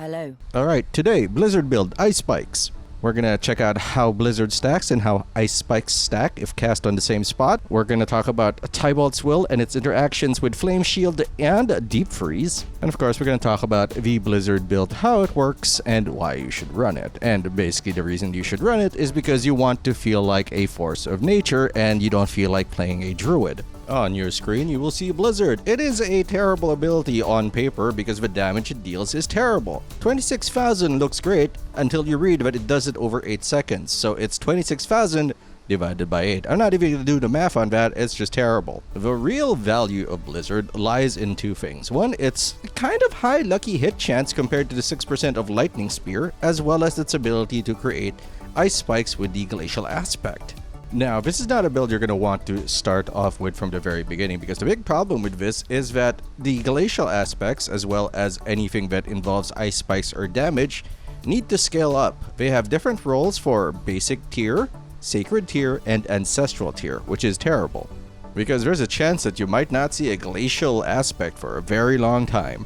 Hello. Alright, today, Blizzard build Ice Spikes. We're gonna check out how Blizzard stacks and how Ice Spikes stack if cast on the same spot. We're gonna talk about Tibault's Will and its interactions with Flame Shield and Deep Freeze. And of course, we're gonna talk about the Blizzard build, how it works, and why you should run it. And basically, the reason you should run it is because you want to feel like a force of nature and you don't feel like playing a druid. On your screen, you will see Blizzard. It is a terrible ability on paper because the damage it deals is terrible. 26,000 looks great until you read that it does it over 8 seconds. So it's 26,000 divided by 8. I'm not even going to do the math on that, it's just terrible. The real value of Blizzard lies in two things. One, it's kind of high lucky hit chance compared to the 6% of Lightning Spear, as well as its ability to create ice spikes with the glacial aspect. Now, this is not a build you're going to want to start off with from the very beginning, because the big problem with this is that the glacial aspects, as well as anything that involves ice spikes or damage, need to scale up. They have different roles for basic tier, sacred tier, and ancestral tier, which is terrible, because there's a chance that you might not see a glacial aspect for a very long time.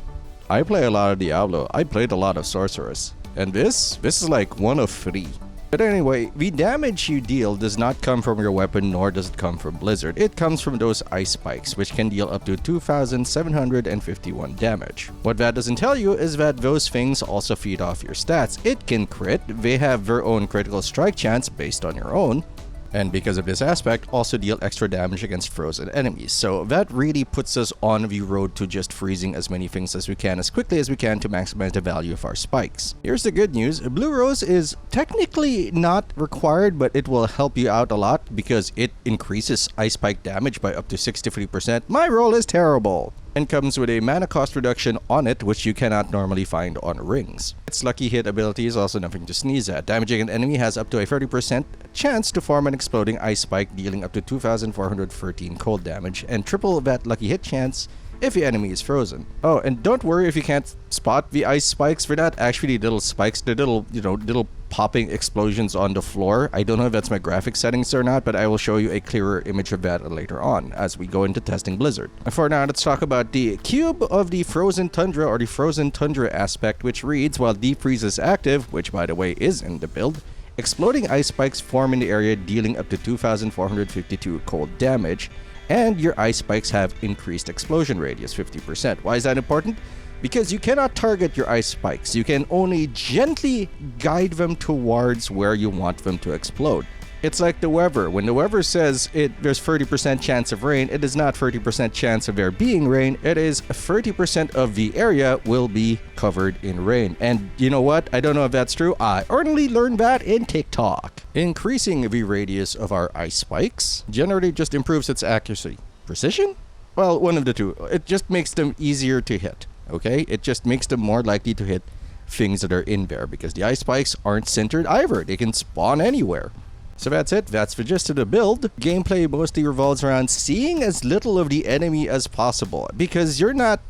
I play a lot of Diablo, I played a lot of Sorceress, and this is like one of 3. But anyway, the damage you deal does not come from your weapon, nor does it come from Blizzard. It comes from those ice spikes, which can deal up to 2,751 damage. What that doesn't tell you is that those things also feed off your stats. It can crit, they have their own critical strike chance based on your own, and because of this aspect, also deal extra damage against frozen enemies. So that really puts us on the road to just freezing as many things as we can, as quickly as we can, to maximize the value of our spikes. Here's the good news. Blue Rose is technically not required, but it will help you out a lot because it increases ice spike damage by up to 63%. My roll is terrible, and comes with a mana cost reduction on it, which you cannot normally find on rings. Its lucky hit ability is also nothing to sneeze at. Damaging an enemy has up to a 30% chance to form an exploding ice spike, dealing up to 2,413 cold damage, and triple that lucky hit chance if the enemy is frozen. Oh, and don't worry if you can't spot the ice spikes. They're not actually little spikes, they're little, little popping explosions on the floor. I don't know if that's my graphic settings or not, but I will show you a clearer image of that later on as we go into testing Blizzard. For now, let's talk about the cube of the frozen tundra, or the frozen tundra aspect, which reads, while Deep Freeze is active, which by the way is in the build, exploding ice spikes form in the area, dealing up to 2,452 cold damage, and your ice spikes have increased explosion radius 50%. Why is that important? Because you cannot target your ice spikes. You can only gently guide them towards where you want them to explode. It's like the weather. When the weather says there's 30% chance of rain, it is not 30% chance of there being rain. It is 30% of the area will be covered in rain. And you know what? I don't know if that's true. I only learned that in TikTok. Increasing the radius of our ice spikes generally just improves its accuracy. Precision? Well, one of the two. It just makes them easier to hit. Okay? It just makes them more likely to hit things that are in there, because the ice spikes aren't centered either. They can spawn anywhere. So that's it. That's the gist of the build. Gameplay mostly revolves around seeing as little of the enemy as possible, because you're not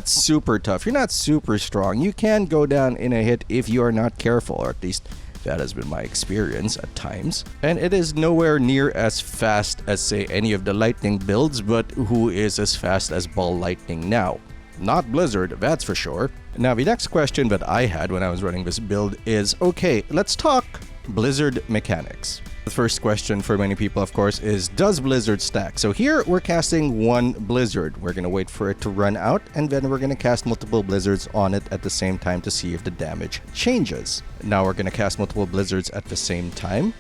super tough. You're not super strong. You can go down in a hit if you are not careful, or at least that has been my experience at times. And it is nowhere near as fast as, say, any of the lightning builds, but who is as fast as Ball Lightning now? Not Blizzard, that's for sure. Now, the next question that I had when I was running this build is, okay, let's talk Blizzard mechanics. The first question for many people, of course, is, does Blizzard stack? So here we're casting one Blizzard. We're going to wait for it to run out, and then we're going to cast multiple Blizzards on it at the same time to see if the damage changes. Now we're going to cast multiple Blizzards at the same time.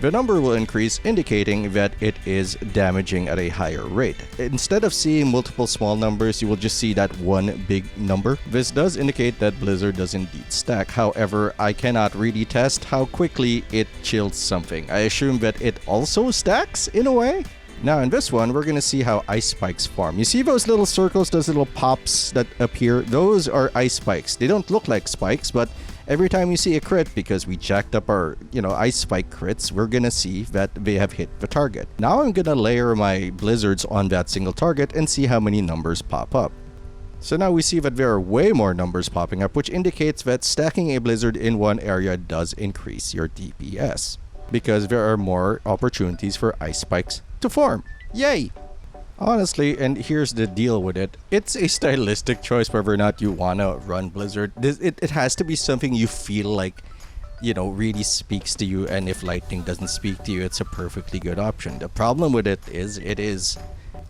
The number will increase, indicating that it is damaging at a higher rate. Instead of seeing multiple small numbers, you will just see that one big number. This does indicate that Blizzard does indeed stack. However, I cannot really test how quickly it chills something. I assume that it also stacks in a way. Now in this one, we're going to see how ice spikes form. You see those little circles, those little pops that appear? Those are ice spikes. They don't look like spikes, but every time you see a crit, because we jacked up our, ice spike crits, we're gonna see that they have hit the target. Now I'm gonna layer my blizzards on that single target and see how many numbers pop up. So now we see that there are way more numbers popping up, which indicates that stacking a blizzard in one area does increase your DPS, because there are more opportunities for ice spikes to form. Yay! Honestly, and here's the deal with it, it's a stylistic choice whether or not you wanna run Blizzard. It has to be something you feel like, really speaks to you, and if Lightning doesn't speak to you, it's a perfectly good option. The problem with it is,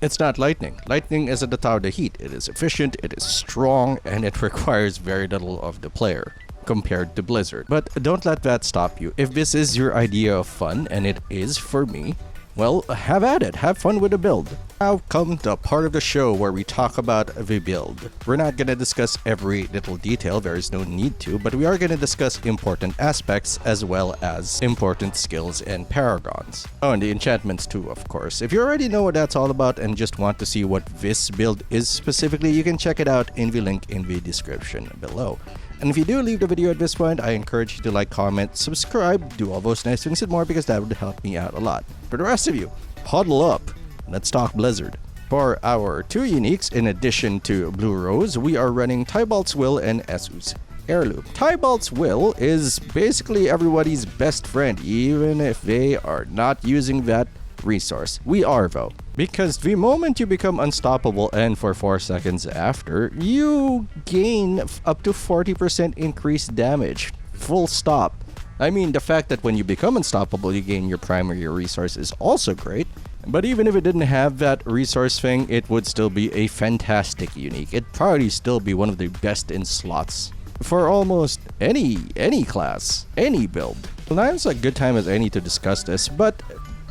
it's not Lightning. Lightning is at the top of the heat. It is efficient, it is strong, and it requires very little of the player compared to Blizzard. But don't let that stop you. If this is your idea of fun, and it is for me, well, have at it. Have fun with the build. Now come the part of the show where we talk about the build. We're not going to discuss every little detail, there is no need to, but we are going to discuss important aspects as well as important skills and paragons. Oh, and the enchantments too, of course. If you already know what that's all about and just want to see what this build is specifically, you can check it out in the link in the description below. And if you do leave the video at this point, I encourage you to like, comment, subscribe, do all those nice things and more because that would help me out a lot. For the rest of you, huddle up. Let's talk Blizzard. For our two uniques, in addition to Blue Rose, we are running Tibault's Will and Esu's Heirloom. Tibault's Will is basically everybody's best friend, even if they are not using that resource. We are though. Because the moment you become unstoppable and for 4 seconds after, you gain up to 40% increased damage. Full stop. I mean, the fact that when you become unstoppable, you gain your primary resource is also great. But even if it didn't have that resource thing, it would still be a fantastic unique. It'd probably still be one of the best in slots for almost any class, any build. Well, now is a good time as any to discuss this, but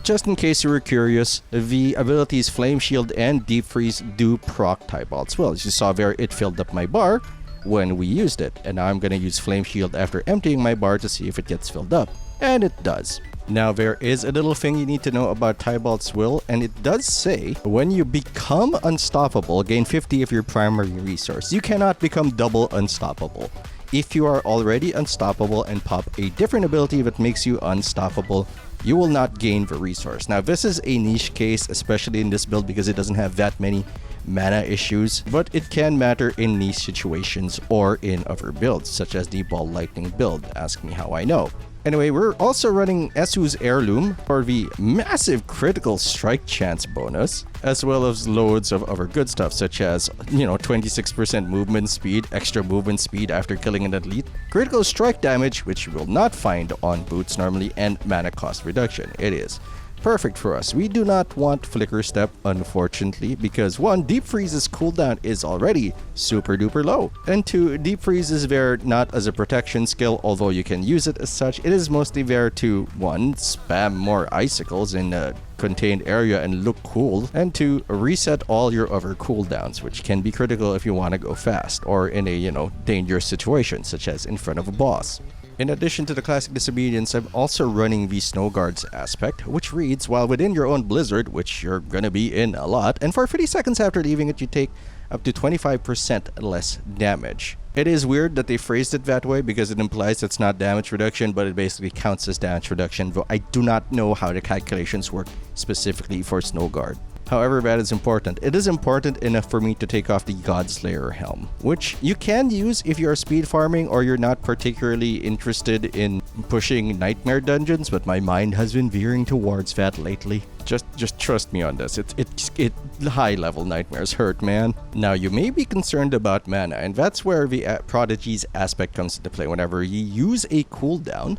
just in case you were curious, the abilities Flame Shield and Deep Freeze do proc Tibault's Will. As you saw there, it filled up my bar when we used it, and now I'm going to use Flame Shield after emptying my bar to see if it gets filled up, and it does. Now there is a little thing you need to know about Tibault's Will, and it does say when you become unstoppable, gain 50 of your primary resource. You cannot become double unstoppable. If you are already unstoppable and pop a different ability that makes you unstoppable, you will not gain the resource. Now this is a niche case, especially in this build because it doesn't have that many mana issues, but it can matter in niche situations or in other builds, such as the Ball Lightning build. Ask me how I know. Anyway, we're also running Esu's Heirloom for the massive critical strike chance bonus, as well as loads of other good stuff, such as, 26% movement speed, extra movement speed after killing an elite, critical strike damage, which you will not find on boots normally, and mana cost reduction. It is perfect for us. We do not want Flicker Step, unfortunately, because 1, Deep Freeze's cooldown is already super duper low, and 2, Deep Freeze is there not as a protection skill, although you can use it as such. It is mostly there to 1, spam more icicles in a contained area and look cool, and 2, reset all your other cooldowns, which can be critical if you want to go fast or in a dangerous situation, such as in front of a boss. In addition to the classic disobedience, I'm also running the Snow Guards aspect, which reads, while within your own blizzard, which you're gonna be in a lot, and for 30 seconds after leaving it, you take up to 25% less damage. It is weird that they phrased it that way because it implies it's not damage reduction, but it basically counts as damage reduction, though I do not know how the calculations work specifically for Snow Guard. However, that is important. It is important enough for me to take off the Godslayer helm, which you can use if you are speed farming or you're not particularly interested in pushing nightmare dungeons, but my mind has been veering towards that lately. Just trust me on this. It high level nightmares hurt, man. Now you may be concerned about mana, and that's where the Prodigy's aspect comes into play. Whenever you use a cooldown,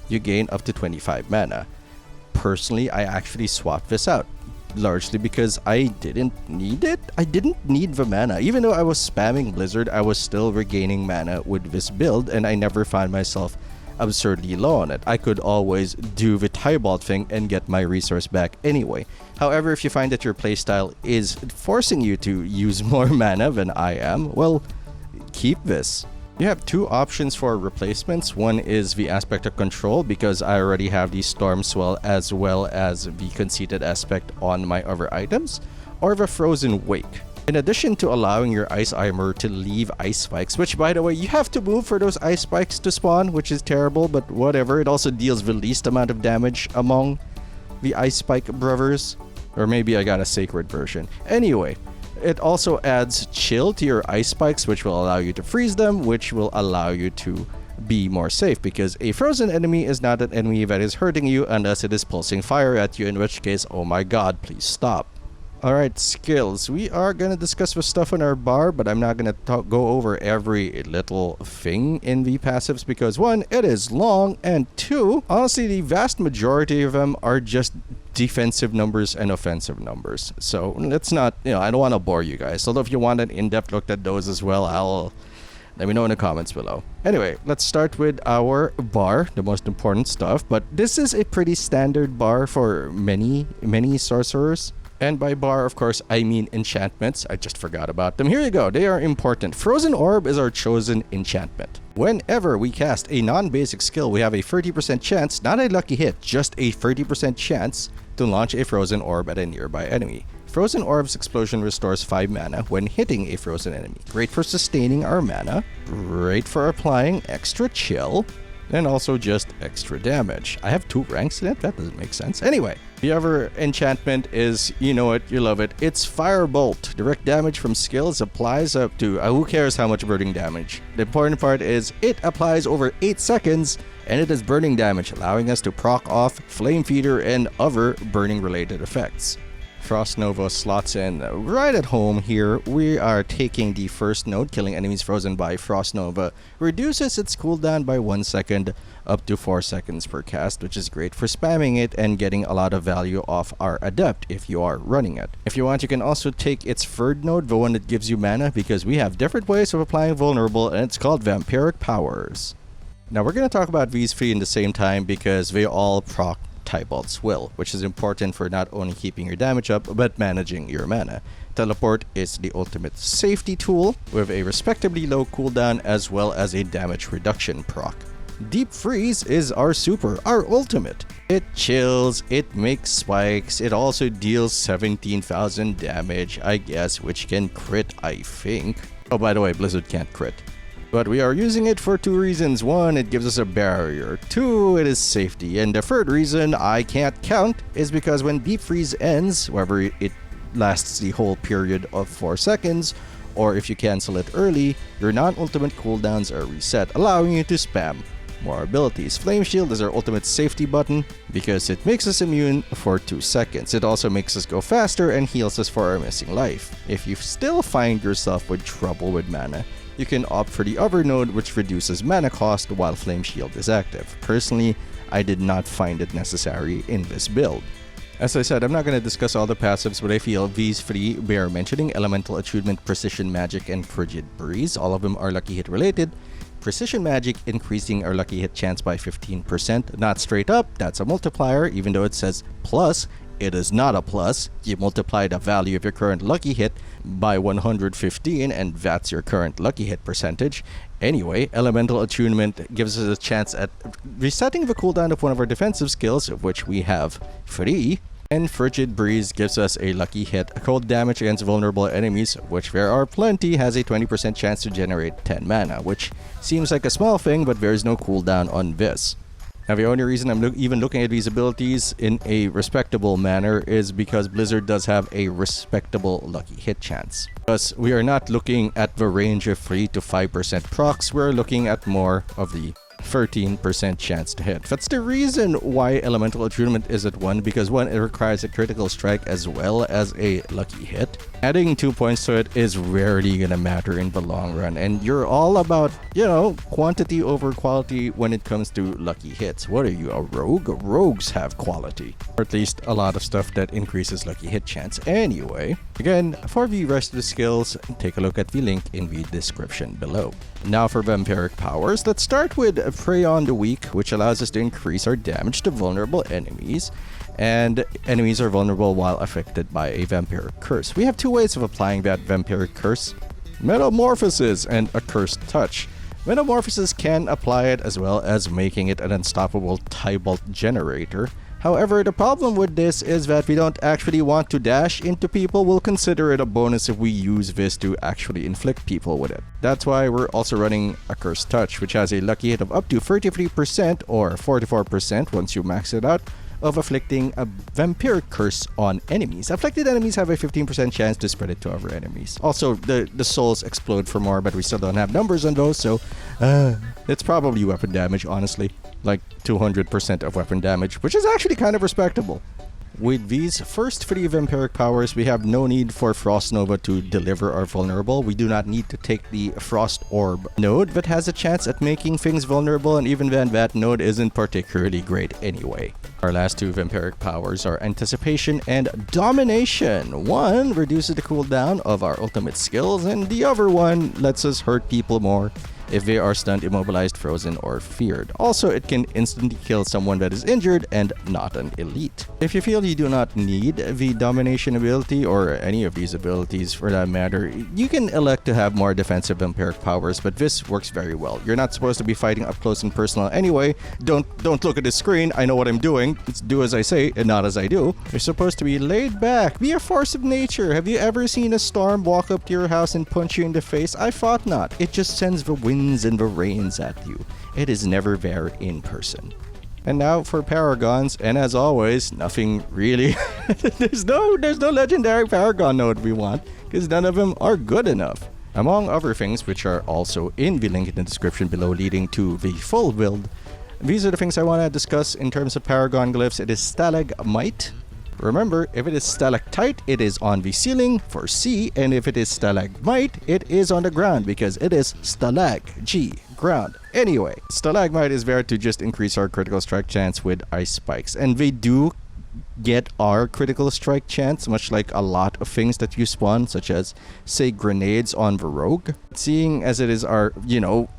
you gain up to 25 mana. Personally, I actually swapped this out. Largely because I didn't need it. I didn't need the mana. Even though I was spamming Blizzard, I was still regaining mana with this build, and I never found myself absurdly low on it. I could always do the Tibault thing and get my resource back anyway. However, if you find that your playstyle is forcing you to use more mana than I am, well, keep this. You have 2 options for replacements. One is the aspect of control, because I already have the Storm Swell as well as the conceited aspect on my other items, or the Frozen Wake. In addition to allowing your Ice Armor to leave Ice Spikes, which by the way, you have to move for those Ice Spikes to spawn, which is terrible, but whatever. It also deals the least amount of damage among the Ice Spike brothers. Or maybe I got a Sacred version. Anyway, it also adds chill to your ice spikes, which will allow you to freeze them, which will allow you to be more safe, because a frozen enemy is not an enemy that is hurting you unless it is pulsing fire at you, in which case, oh my god, please stop. Alright, skills. We are going to discuss the stuff on our bar, but I'm not going to go over every little thing in the passives because 1, it is long, and 2, honestly, the vast majority of them are just defensive numbers and offensive numbers. So let's not, I don't want to bore you guys. Although if you want an in-depth look at those as well, let me know in the comments below. Anyway, let's start with our bar, the most important stuff. But this is a pretty standard bar for many sorcerers. And by bar, of course, I mean enchantments. I just forgot about them. Here you go. They are important. Frozen Orb is our chosen enchantment. Whenever we cast a non-basic skill, we have a 30% chance, not a lucky hit, just a 30% chance to launch a Frozen Orb at a nearby enemy. Frozen Orb's explosion restores 5 mana when hitting a frozen enemy. Great for sustaining our mana, great for applying extra chill, and also just extra damage. I have 2 ranks in it? That doesn't make sense. Anyway, the other enchantment is, you know it, you love it. It's Firebolt. Direct damage from skills applies up to, who cares how much burning damage. The important part is it applies over 8 seconds, and it is burning damage, allowing us to proc off Flame Feeder and other burning related effects. Frost Nova slots in right at home here. We are taking the first node, killing enemies frozen by Frost Nova. Reduces its cooldown by 1 second up to 4 seconds per cast, which is great for spamming it and getting a lot of value off our Adept if you are running it. If you want, you can also take its third node, the one that gives you mana, because we have different ways of applying Vulnerable, and it's called Vampiric Powers. Now we're going to talk about these 3 in the same time because they all proc Tibault's Will, which is important for not only keeping your damage up, but managing your mana. Teleport is the ultimate safety tool, with a respectably low cooldown as well as a damage reduction proc. Deep Freeze is our super, our ultimate. It chills, it makes spikes, it also deals 17,000 damage, I guess, which can crit, I think. Oh, by the way, Blizzard can't crit. But we are using it for 2 reasons. 1, it gives us a barrier. 2, it is safety. And the third reason I can't count is because when Deep Freeze ends, whether it lasts the whole period of 4 seconds, or if you cancel it early, your non-ultimate cooldowns are reset, allowing you to spam more abilities. Flame Shield is our ultimate safety button because it makes us immune for 2 seconds. It also makes us go faster and heals us for our missing life. If you still find yourself with trouble with mana, you can opt for the other node, which reduces mana cost while Flame Shield is active. Personally, I did not find it necessary in this build. As I said, I'm not going to discuss all the passives, but I feel these 3 bear mentioning: Elemental Attunement, Precision Magic, and Frigid Breeze. All of them are lucky hit related. Precision Magic increasing our lucky hit chance by 15%. Not straight up, that's a multiplier, even though it says plus. It is not a plus. You multiply the value of your current lucky hit by 115 and that's your current lucky hit percentage. Anyway, Elemental Attunement gives us a chance at resetting the cooldown of one of our defensive skills, of which we have 3. And Frigid Breeze gives us a lucky hit. Cold damage against vulnerable enemies, of which there are plenty, has a 20% chance to generate 10 mana, which seems like a small thing, but there is no cooldown on this. Now, the only reason I'm even looking at these abilities in a respectable manner is because Blizzard does have a respectable lucky hit chance. Thus, we are not looking at the range of 3 to 5% procs, we're looking at more of the 13% chance to hit. That's the reason why Elemental Attunement is at 1, because 1, it requires a critical strike as well as a lucky hit. Adding 2 points to it is rarely gonna matter in the long run, and you're all about, quantity over quality when it comes to lucky hits. What are you, a rogue? Rogues have quality. Or at least a lot of stuff that increases lucky hit chance. Anyway, again, for the rest of the skills, take a look at the link in the description below. Now for Vampiric Powers, let's start with Prey on the Weak, which allows us to increase our damage to vulnerable enemies, and enemies are vulnerable while affected by a vampiric curse. We have 2 ways of applying that vampiric curse: Metamorphosis and a Cursed Touch. Metamorphosis can apply it as well as making it an unstoppable Tibault generator. However, the problem with this is that we don't actually want to dash into people. We'll consider it a bonus if we use this to actually inflict people with it. That's why we're also running a Cursed Touch, which has a lucky hit of up to 33% or 44% once you max it out, of afflicting a vampiric curse on enemies. Afflicted enemies have a 15% chance to spread it to other enemies. Also, the souls explode for more, but we still don't have numbers on those, so it's probably weapon damage, honestly. Like 200% of weapon damage, which is actually kind of respectable. With these first 3 Vampiric Powers, we have no need for Frost Nova to deliver our vulnerable. We do not need to take the Frost Orb node that has a chance at making things vulnerable, and even then that node isn't particularly great anyway. Our last 2 Vampiric Powers are Anticipation and Domination. One reduces the cooldown of our ultimate skills, and the other one lets us hurt people more if they are stunned, immobilized, frozen, or feared. Also, it can instantly kill someone that is injured and not an elite. If you feel you do not need the Domination ability, or any of these abilities for that matter, you can elect to have more defensive Vampiric Powers, but this works very well. You're not supposed to be fighting up close and personal anyway. Don't look at the screen. I know what I'm doing. It's do as I say and not as I do. You're supposed to be laid back. Be a force of nature. Have you ever seen a storm walk up to your house and punch you in the face? I thought not. It just sends the wind and the rains at you. It is never there in person. And now for Paragons, and as always, nothing really. there's no legendary Paragon node we want, because none of them are good enough. Among other things, which are also in the link in the description below leading to the full build, these are the things I want to discuss in terms of Paragon Glyphs. It is Stalagmite. Remember, if it is Stalactite, it is on the ceiling for C, and if it is Stalagmite, it is on the ground because it is Stalag G, ground. Anyway, Stalagmite is there to just increase our critical strike chance with ice spikes, and they do get our critical strike chance, much like a lot of things that you spawn, such as, say, grenades on the rogue. Seeing as it is our,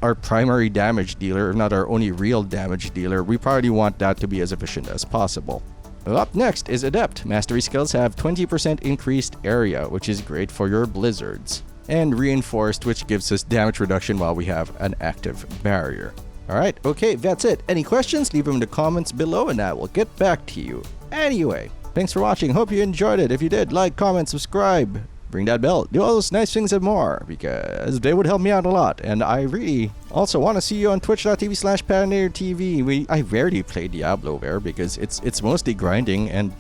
our primary damage dealer, if not our only real damage dealer, we probably want that to be as efficient as possible. Up next is Adept. Mastery skills have 20% increased area, which is great for your blizzards. And Reinforced, which gives us damage reduction while we have an active barrier. Alright, okay, that's it. Any questions? Leave them in the comments below and I will get back to you. Anyway, thanks for watching. Hope you enjoyed it. If you did, like, comment, subscribe. Ring that bell, do all those nice things and more, because they would help me out a lot. And I really also want to see you on twitch.tv/PatinatorTV. I rarely play Diablo there because it's mostly grinding and,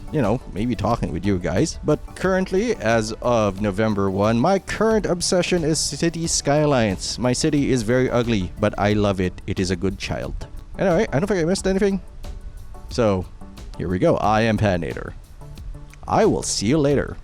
maybe talking with you guys. But currently, as of November 1, my current obsession is city skylines. My city is very ugly, but I love it. It is a good child. Anyway, I don't think I missed anything. So, here we go. I am Patinator. I will see you later.